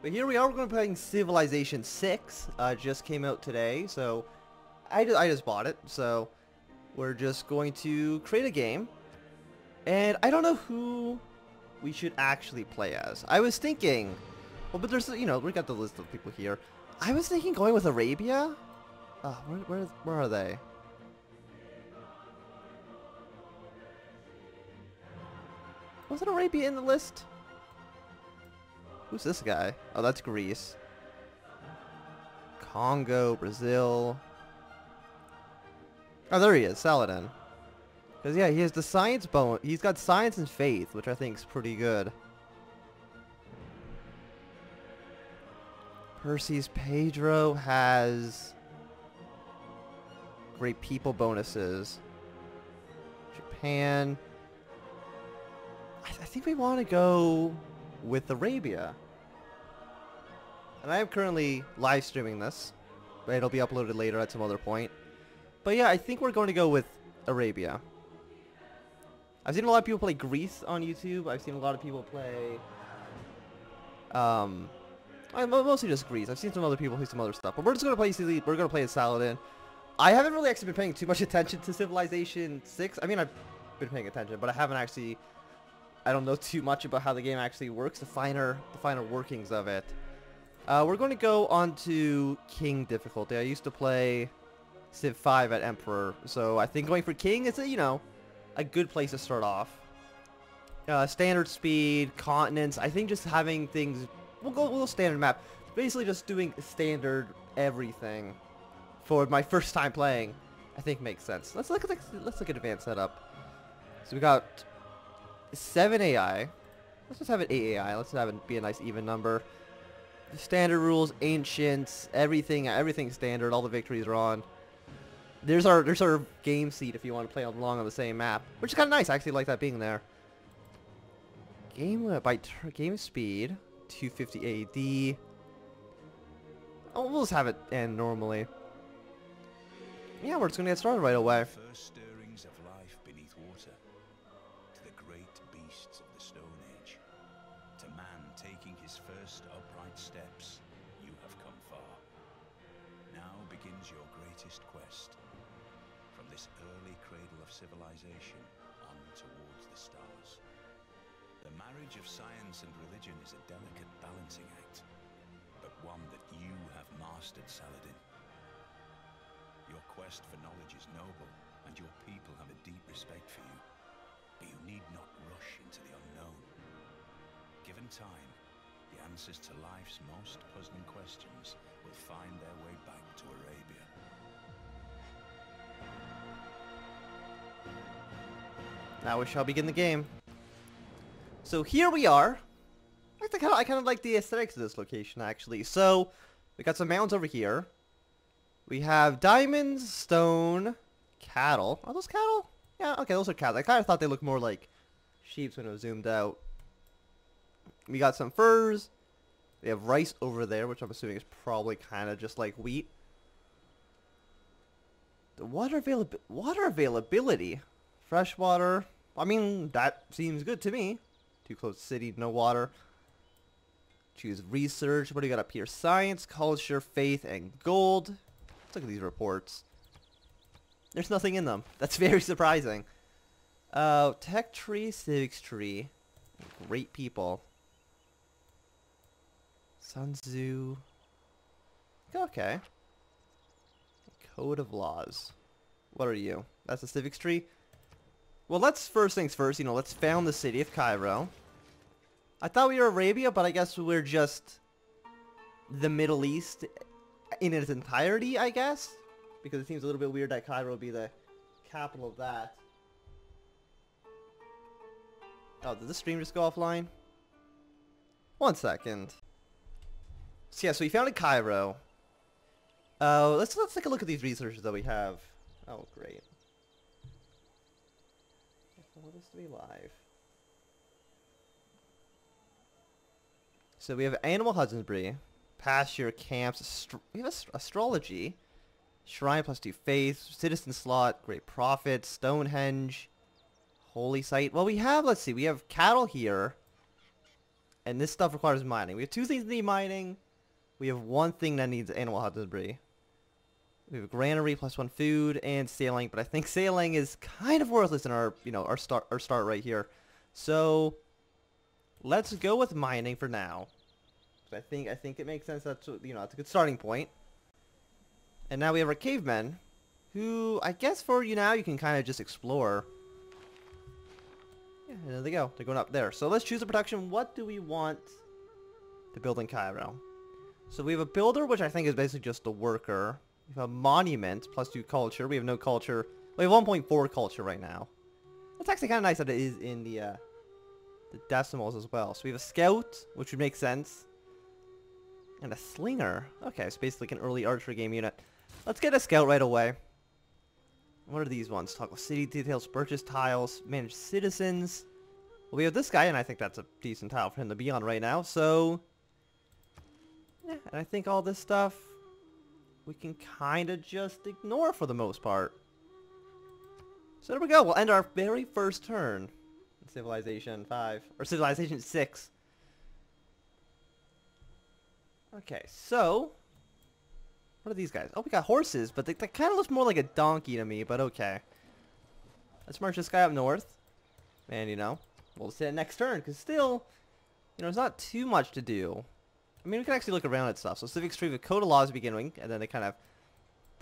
But here we are, we're going to be playing Civilization 6. Just came out today, so I just bought it. So we're just going to create a game. And I don't know who we should actually play as. I was thinking, well, but there's, you know, we got the list of people here. I was thinking going with Arabia. Where are they? Wasn't Arabia in the list? Who's this guy? Oh, that's Greece. Congo, Brazil. Oh, there he is, Saladin. Because, yeah, he has the science bone. He's got science and faith, which I think is pretty good. Perseus Pedro has great people bonuses. Japan. I think we want to go with Arabia. And I am currently live streaming this, but it'll be uploaded later at some other point. But yeah, I think we're going to go with Arabia. I've seen a lot of people play Greece on YouTube. I've seen a lot of people play mostly just Greece. I've seen some other people play some other stuff, but we're just going to play as Saladin. I haven't really actually been paying too much attention to Civilization 6. I mean, I've been paying attention, but I haven't actually, I don't know too much about how the game actually works, the finer workings of it. We're going to go on to King difficulty. I used to play Civ 5 at Emperor, so I think going for King is a good place to start off. Standard speed, continents. I think just having things. We'll go standard map. Basically, just doing standard everything for my first time playing, I think makes sense. Let's look at advanced setup. So we got 7 AI. Let's just have it 8 AI. Let's have it be a nice even number. Standard rules, ancients, everything standard. All the victories are on. There's our game seat if you want to play along on the same map, which is kind of nice. I actually like that being there. Game speed 250 AD. Oh, we'll just have it end normally. Yeah, we're just gonna get started right away. First stirrings of life beneath water, to the great beasts of the Stone Age, to man taking his first upright steps, you have come far. Now begins your greatest quest. From this early cradle of civilization on towards the stars. The marriage of science and religion is a delicate balancing act, but one that you have mastered, Saladin. Your quest for knowledge is noble, and your people have a deep respect for you, but you need not rush into the unknown. Given time, the answers to life's most puzzling questions will find their way back to Arabia. Now we shall begin the game. So here we are. I kind of like the aesthetics of this location, actually. So we got some mountains over here. We have diamonds, stone, cattle. Are those cattle? Yeah, okay, those are cattle. I kind of thought they looked more like sheep when it was zoomed out. We got some furs. We have rice over there, which I'm assuming is probably kind of just like wheat. The water availability. Fresh water. I mean, that seems good to me. Too close to city, no water. Choose research. What do you got up here? Science, culture, faith, and gold. Let's look at these reports. There's nothing in them. That's very surprising. Tech tree, civics tree. Great people. Sun Tzu. Okay. Code of laws. What are you? That's a civics tree? Well, let's first things first, let's found the city of Cairo. I thought we were Arabia, but I guess we're just the Middle East in its entirety, I guess. Because it seems a little bit weird that Cairo would be the capital of that. Oh, did the stream just go offline? 1 second. So yeah, so we founded Cairo. Let's take a look at these researchers that we have. Oh, great. Allow this to be live. So we have animal husbandry, pasture, camps, we have astrology, shrine +2 faith, citizen slot, great prophet, Stonehenge, holy site. Well, we have, let's see, we have cattle here, And this stuff requires mining. We have 2 things that need mining. We have 1 thing that needs animal husbandry. We have a granary plus 1 food and sailing, but I think sailing is kind of worthless in our, our start right here. So let's go with mining for now. I think it makes sense. That's that's a good starting point. And now we have our cavemen, who I guess for you now you can kind of just explore. Yeah, and there they go. They're going up there. So let's choose a production. What do we want to build in Cairo? So we have a builder, which I think is basically just a worker. We have a monument, plus 2 culture. We have no culture. We have 1.4 culture right now. That's actually kind of nice that it is in the decimals as well. So we have a scout, which would make sense. And a slinger. Okay, so basically like an early archery game unit. Let's get a scout right away. What are these ones? Talk with city details, purchase tiles, manage citizens. Well, we have this guy, and I think that's a decent tile for him to be on right now. So, yeah, and I think all this stuff we can kind of just ignore for the most part. So there we go. We'll end our very first turn in Civilization 5, or Civilization 6. Okay, so what are these guys? Oh, we got horses, but they kind of looks more like a donkey to me, but okay. Let's march this guy up north. And, we'll see it next turn, because still, there's not too much to do. I mean, we can actually look around at stuff. So civic street with code of laws beginning, and then it kind of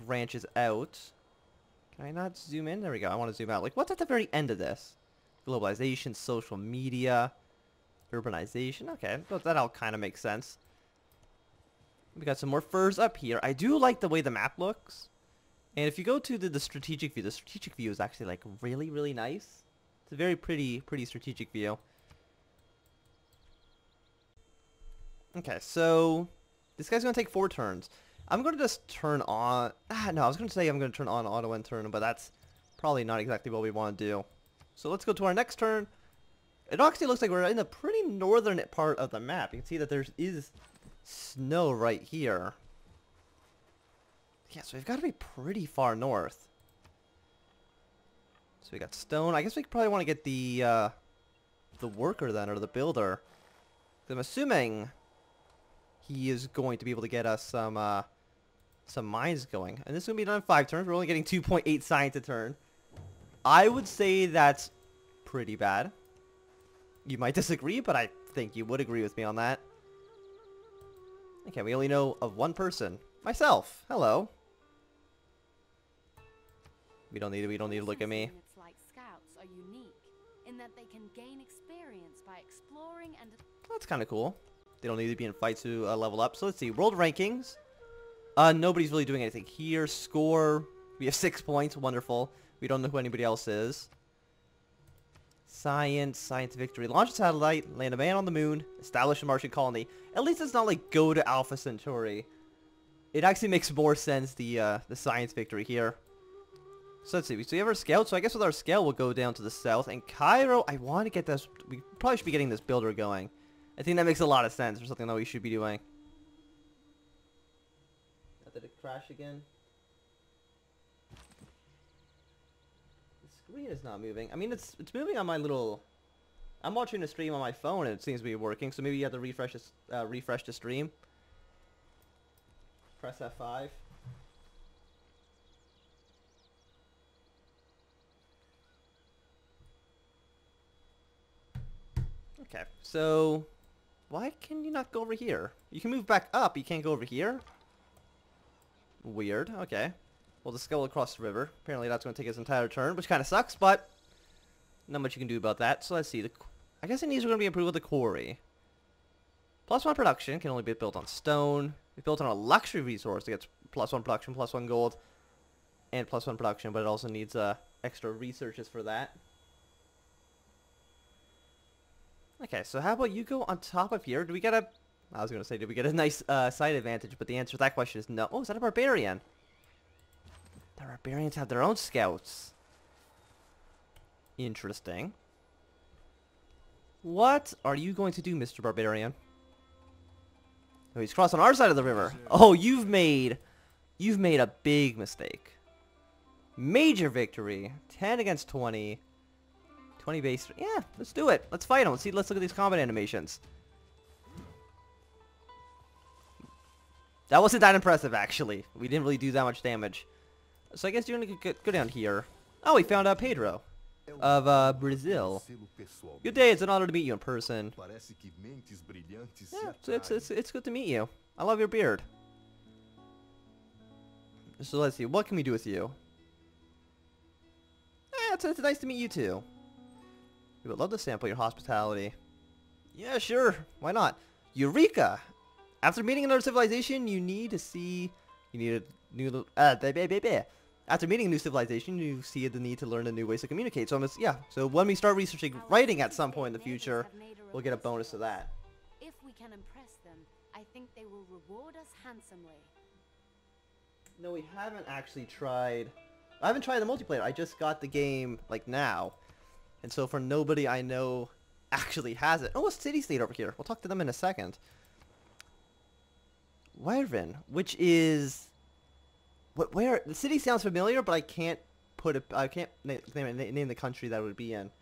branches out. Can I not zoom in? There we go. I want to zoom out. Like, what's at the very end of this? Globalization, social media, urbanization. Okay, that all kind of makes sense. We got some more furs up here. I do like the way the map looks. And if you go to the strategic view is actually like really, really nice. It's a very pretty strategic view. Okay, so this guy's going to take 4 turns. I'm going to just turn on... no, I was going to say I'm going to turn on auto end turn, but that's probably not exactly what we want to do. So let's go to our next turn. It actually looks like we're in the pretty northern part of the map. You can see that there is snow right here. Yeah, so we've got to be pretty far north. So we got stone. I guess we probably want to get the worker then, or the builder. I'm assuming he is going to be able to get us some mines going. And this is going to be done in 5 turns. We're only getting 2.8 science a turn. I would say that's pretty bad. You might disagree, but I think you would agree with me on that. Okay, we only know of 1 person. Myself. Hello. We don't need to look at me. Like scouts are unique in that they can gain experience by exploring and... That's kind of cool. They don't need to be in fights to level up. So let's see. World rankings. Nobody's really doing anything here. Score. We have 6 points. Wonderful. We don't know who anybody else is. Science victory. Launch a satellite. Land a man on the moon. Establish a Martian colony. At least it's not like go to Alpha Centauri. It actually makes more sense, the science victory here. So let's see. So we have our scout. So I guess with our scout, we'll go down to the south. And Cairo, I want to get this. We probably should be getting this builder going. I think that makes a lot of sense for something that we should be doing. Did it crash again? The screen is not moving. I mean, it's moving on my little... I'm watching the stream on my phone and it seems to be working. So maybe you have to refresh the stream. Press F5. Okay, so why can you not go over here? You can move back up, you can't go over here? Weird, okay. Well, the skull across the river. Apparently that's going to take his entire turn, which kind of sucks, but not much you can do about that. So let's see. I guess it needs going to be improved with the quarry. +1 production can only be built on stone. It's built on a luxury resource. It gets +1 production, +1 gold, and +1 production, but it also needs extra researches for that. Okay, so how about you go on top of here? Do we get a... I was going to say, did we get a nice side advantage? But the answer to that question is no. Oh, is that a barbarian? The barbarians have their own scouts. Interesting. What are you going to do, Mr. Barbarian? Oh, he's crossed on our side of the river. Oh, you've made a big mistake. Major victory. 10 against 20. 20 base. Yeah, let's do it. Let's fight him. Let's look at these combat animations. That wasn't that impressive, actually. We didn't really do that much damage. So I guess you're gonna go down here. Oh, we found out Pedro of Brazil. Good day. It's an honor to meet you in person. Yeah, it's good to meet you. I love your beard. So let's see. What can we do with you? It's nice to meet you too. We would love to sample your hospitality. Yeah, sure. Why not? Eureka! After meeting another civilization, you need to see... You need a new... After meeting a new civilization, you see the need to learn the new ways to communicate. So, yeah. So when we start researching writing at some point in the future, we'll get a bonus to that. If we can impress them, I think they will reward us handsomely. No, we haven't actually tried... I haven't tried the multiplayer. I just got the game, like, now. And so for nobody I know actually has it. Oh, a city-state over here. We'll talk to them in a second. Wyvern, which is... Where? The city sounds familiar, but I can't put it... I can't name the country that it would be in.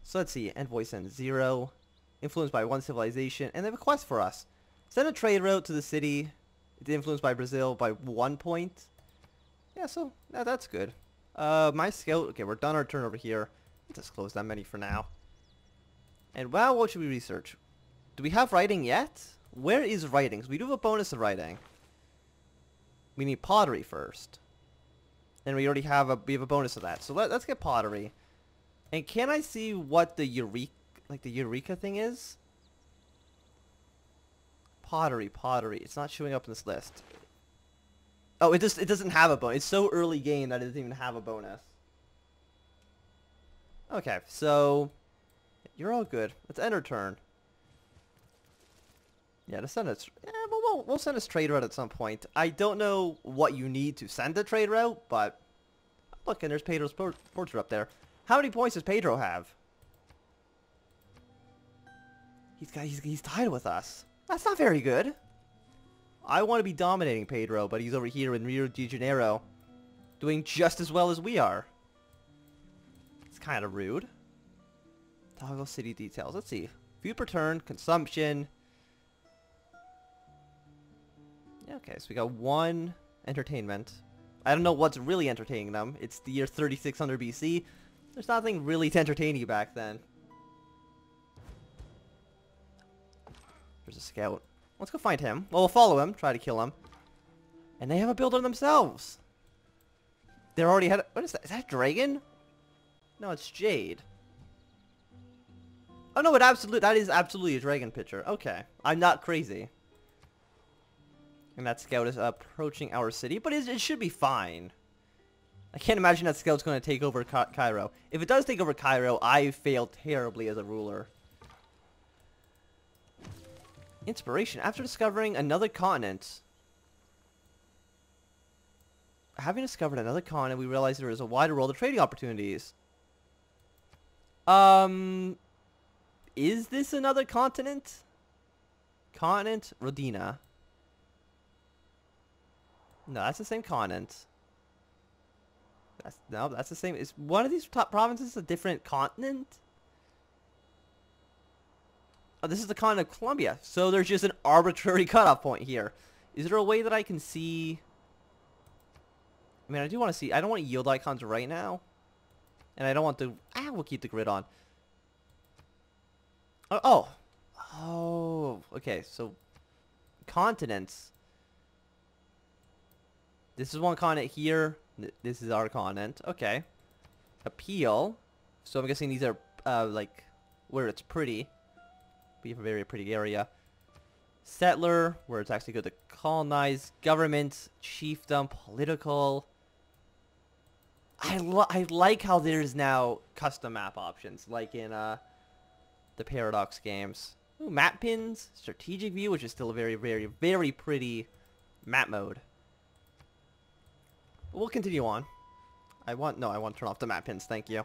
So let's see. Envoy sends 0. Influenced by 1 civilization. And they have a quest for us. Send a trade route to the city. It's influenced by Brazil by 1 point. Yeah, so that's good. My scout... Okay, we're done our turn over here. Let's just close that menu for now. And well, what should we research? Do we have writing yet? Where is writing? So we do have a bonus of writing. We need pottery first. And we already have a bonus of that. So let's get pottery. And can I see what the Eureka thing is? Pottery. It's not showing up in this list. Oh, it doesn't have a bonus. It's so early game that it doesn't even have a bonus. Okay, so you're all good. Let's end our turn. Yeah, to send us. Yeah, we'll send us trade route at some point. I don't know what you need to send a trade route, but look, and there's Pedro's portrait up there. How many points does Pedro have? He's tied with us. That's not very good. I want to be dominating Pedro, but he's over here in Rio de Janeiro, doing just as well as we are. It's kind of rude. Toggle city details. Let's see. Food per turn, consumption. Yeah, okay, so we got 1 entertainment. I don't know what's really entertaining them. It's the year 3600 BC. There's nothing really to entertain you back then. There's a scout. Let's go find him. Well, we'll follow him, try to kill him. And they have a builder themselves. They're already had... What is that? Is that a dragon? No, it's Jade. Oh, no, that is absolutely a dragon picture. Okay. I'm not crazy. And that scout is approaching our city, but it should be fine. I can't imagine that scout's going to take over Cairo. If it does take over Cairo, I failed terribly as a ruler. Inspiration. After discovering another continent. Having discovered another continent, we realized there is a wider world of trading opportunities. Is this another continent? Continent Rodina. No, that's the same continent. That's the same. Is one of these top provinces a different continent? Oh, this is the continent of Colombia. So there's just an arbitrary cutoff point here. Is there a way that I can see... I mean, I do want to see... I don't want yield icons right now. And I don't want to... we'll keep the grid on. Oh, okay, so... Continents. This is one continent here. This is our continent. Okay. Appeal. So I'm guessing these are, like, where it's pretty. We have a very pretty area. Settler, where it's actually good to colonize. Government, chiefdom, political. I like how there's now custom map options, like in the Paradox games. Ooh, map pins, strategic view, which is still a very, very, very pretty map mode. But we'll continue on. I want to turn off the map pins, thank you.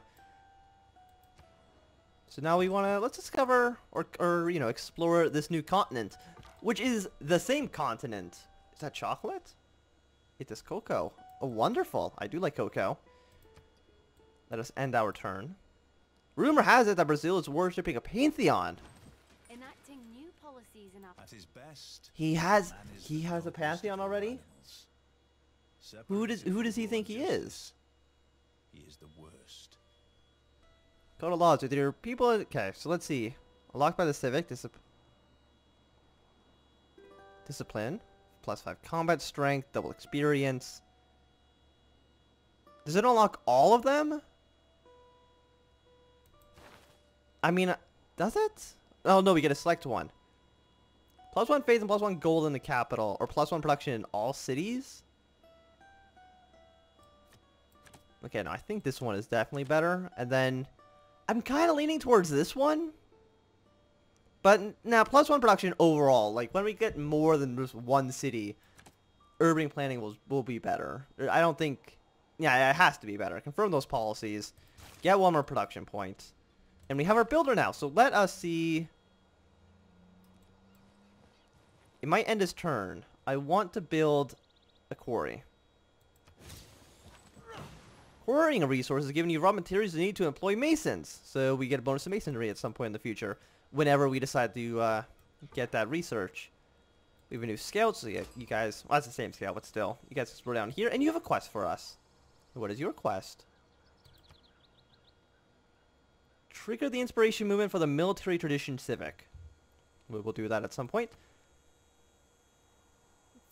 So now we want to, let's discover, or you know, explore this new continent, which is the same continent. Is that chocolate? It is cocoa. Oh, wonderful. I do like cocoa. Let us end our turn. Rumor has it that Brazil is worshipping a pantheon. Enacting new policies season up. At his best, He man has is he the has a noblest pantheon of all already? animals. Who does Separated he from think law he and is? justice, he is the worst. Code of laws with your people. Okay, so let's see. Unlocked by the civic discipline. +5 combat strength. Double experience. Does it unlock all of them? I mean, does it? Oh no, we get to select one. +1 faith and +1 gold in the capital, or +1 production in all cities. Okay, no, I think this one is definitely better. And then I'm kind of leaning towards this one. But now, +1 production overall. Like, when we get more than just one city, urban planning will be better. I don't think... Yeah, it has to be better. Confirm those policies. Get one more production point. And we have our builder now. So let us see... It might end his turn. I want to build a quarry. Quarrying a resource is giving you raw materials you need to employ masons. So we get a bonus to masonry at some point in the future. Whenever we decide to get that research. We have a new scout, so you guys... Well, that's the same scout, but still. You guys explore down here, and you have a quest for us. What is your quest? Trigger the inspiration movement for the military tradition civic. We will do that at some point.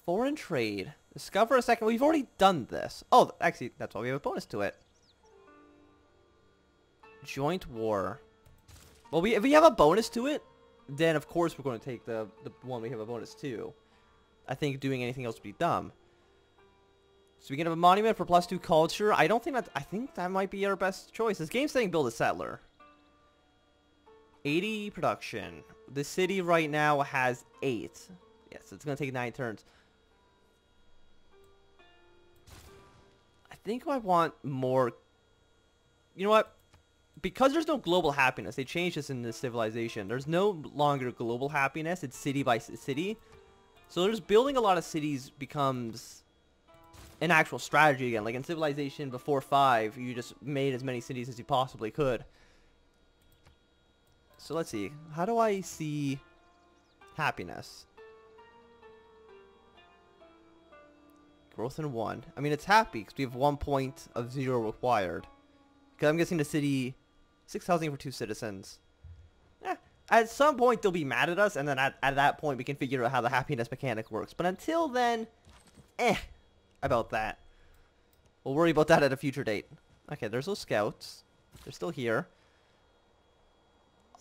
Foreign trade. Discover a second... We've already done this. Oh, actually, that's why we have a bonus to it. Joint war. Well, if we have a bonus to it, then of course we're going to take the one we have a bonus to. I think doing anything else would be dumb. So we can have a monument for +2 culture. I don't think that... I think that might be our best choice. This game's saying build a settler. 80 production. The city right now has 8. Yes, it's going to take 9 turns. I think I want more... You know what? Because there's no global happiness, they changed this in this civilization. There's no longer global happiness. It's city by city. So there's building a lot of cities becomes an actual strategy again. Like in Civilization before 5, you just made as many cities as you possibly could. So let's see. How do I see happiness? Growth in 1. I mean, it's happy because we have 1 point of 0 required. Because I'm guessing the city... 6 housing for 2 citizens. At some point they'll be mad at us, and then at that point we can figure out how the happiness mechanic works. But until then, about that. We'll worry about that at a future date. Okay, there's those scouts. They're still here.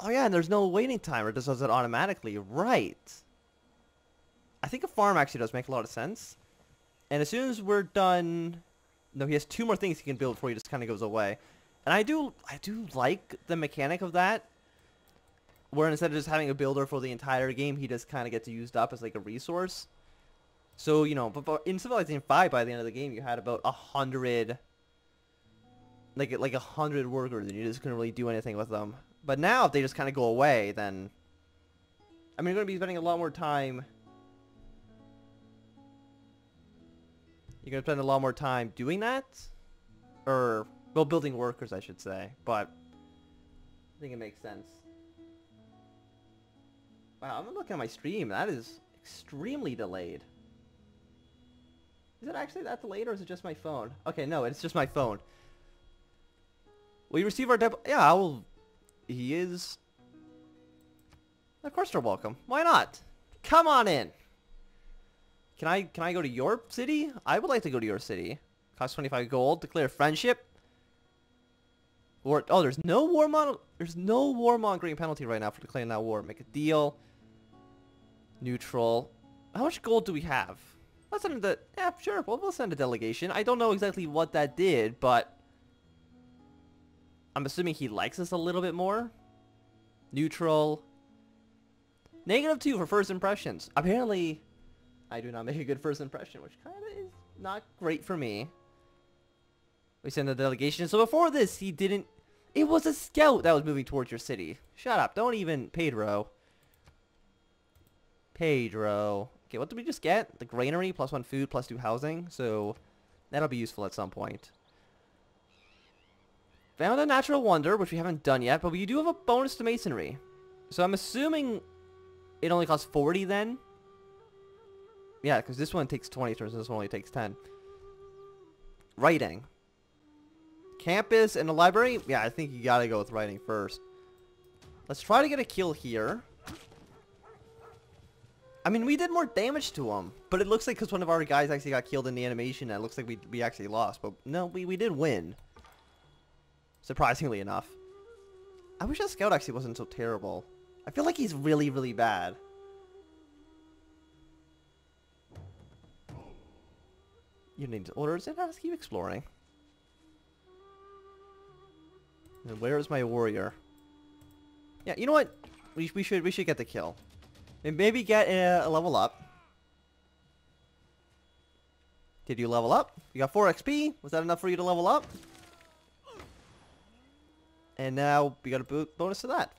Oh yeah, and there's no waiting timer. It just does it automatically. Right. I think a farm actually does make a lot of sense. And as soon as we're done... No, he has 2 more things he can build before he just kind of goes away. And I do like the mechanic of that, where instead of just having a builder for the entire game, he just kind of gets used up as like a resource. So, you know, but in Civilization 5, by the end of the game, you had about 100, like 100 workers, and you just couldn't really do anything with them. But now, if they just kind of go away, then, I mean, you're going to be spending a lot more time. You're going to spend a lot more time doing that, or... Well, building workers, I should say, but I think it makes sense. Wow, I'm looking at my stream. That is extremely delayed. Is it actually that delayed, or is it just my phone? Okay, no, it's just my phone. We receive our yeah, I will... He is... Of course they're welcome. Why not? Come on in! Can I go to your city? I would like to go to your city. Cost 25 gold. Declare friendship. Or, oh, there's no warmongering penalty right now for declaring that war. Make a deal. Neutral. How much gold do we have? Let's send the... Yeah, sure. Well, we'll send a delegation. I don't know exactly what that did, but... I'm assuming he likes us a little bit more. Neutral. -2 for first impressions. Apparently, I do not make a good first impression, which kind of is not great for me. We send a delegation. So before this, he didn't... It was a scout that was moving towards your city. Shut up. Don't even... Pedro. Okay, what did we just get? The granary, +1 food, +2 housing. So, that'll be useful at some point. Found a natural wonder, which we haven't done yet. But we do have a bonus to masonry. So I'm assuming... it only costs 40 then? Yeah, because this one takes 20 turns and this one only takes 10. Writing. Campus and the library? Yeah, I think you gotta go with writing first. Let's try to get a kill here. I mean, we did more damage to him, but it looks like because one of our guys actually got killed in the animation, and it looks like we actually lost. But no, we did win. Surprisingly enough. I wish that scout actually wasn't so terrible. I feel like he's really, really bad. You need orders, and let's keep exploring. And where is my warrior? Yeah, you know what? We should get the kill. And maybe get a level up. Did you level up? You got 4 XP. Was that enough for you to level up? And now we got a bonus to that.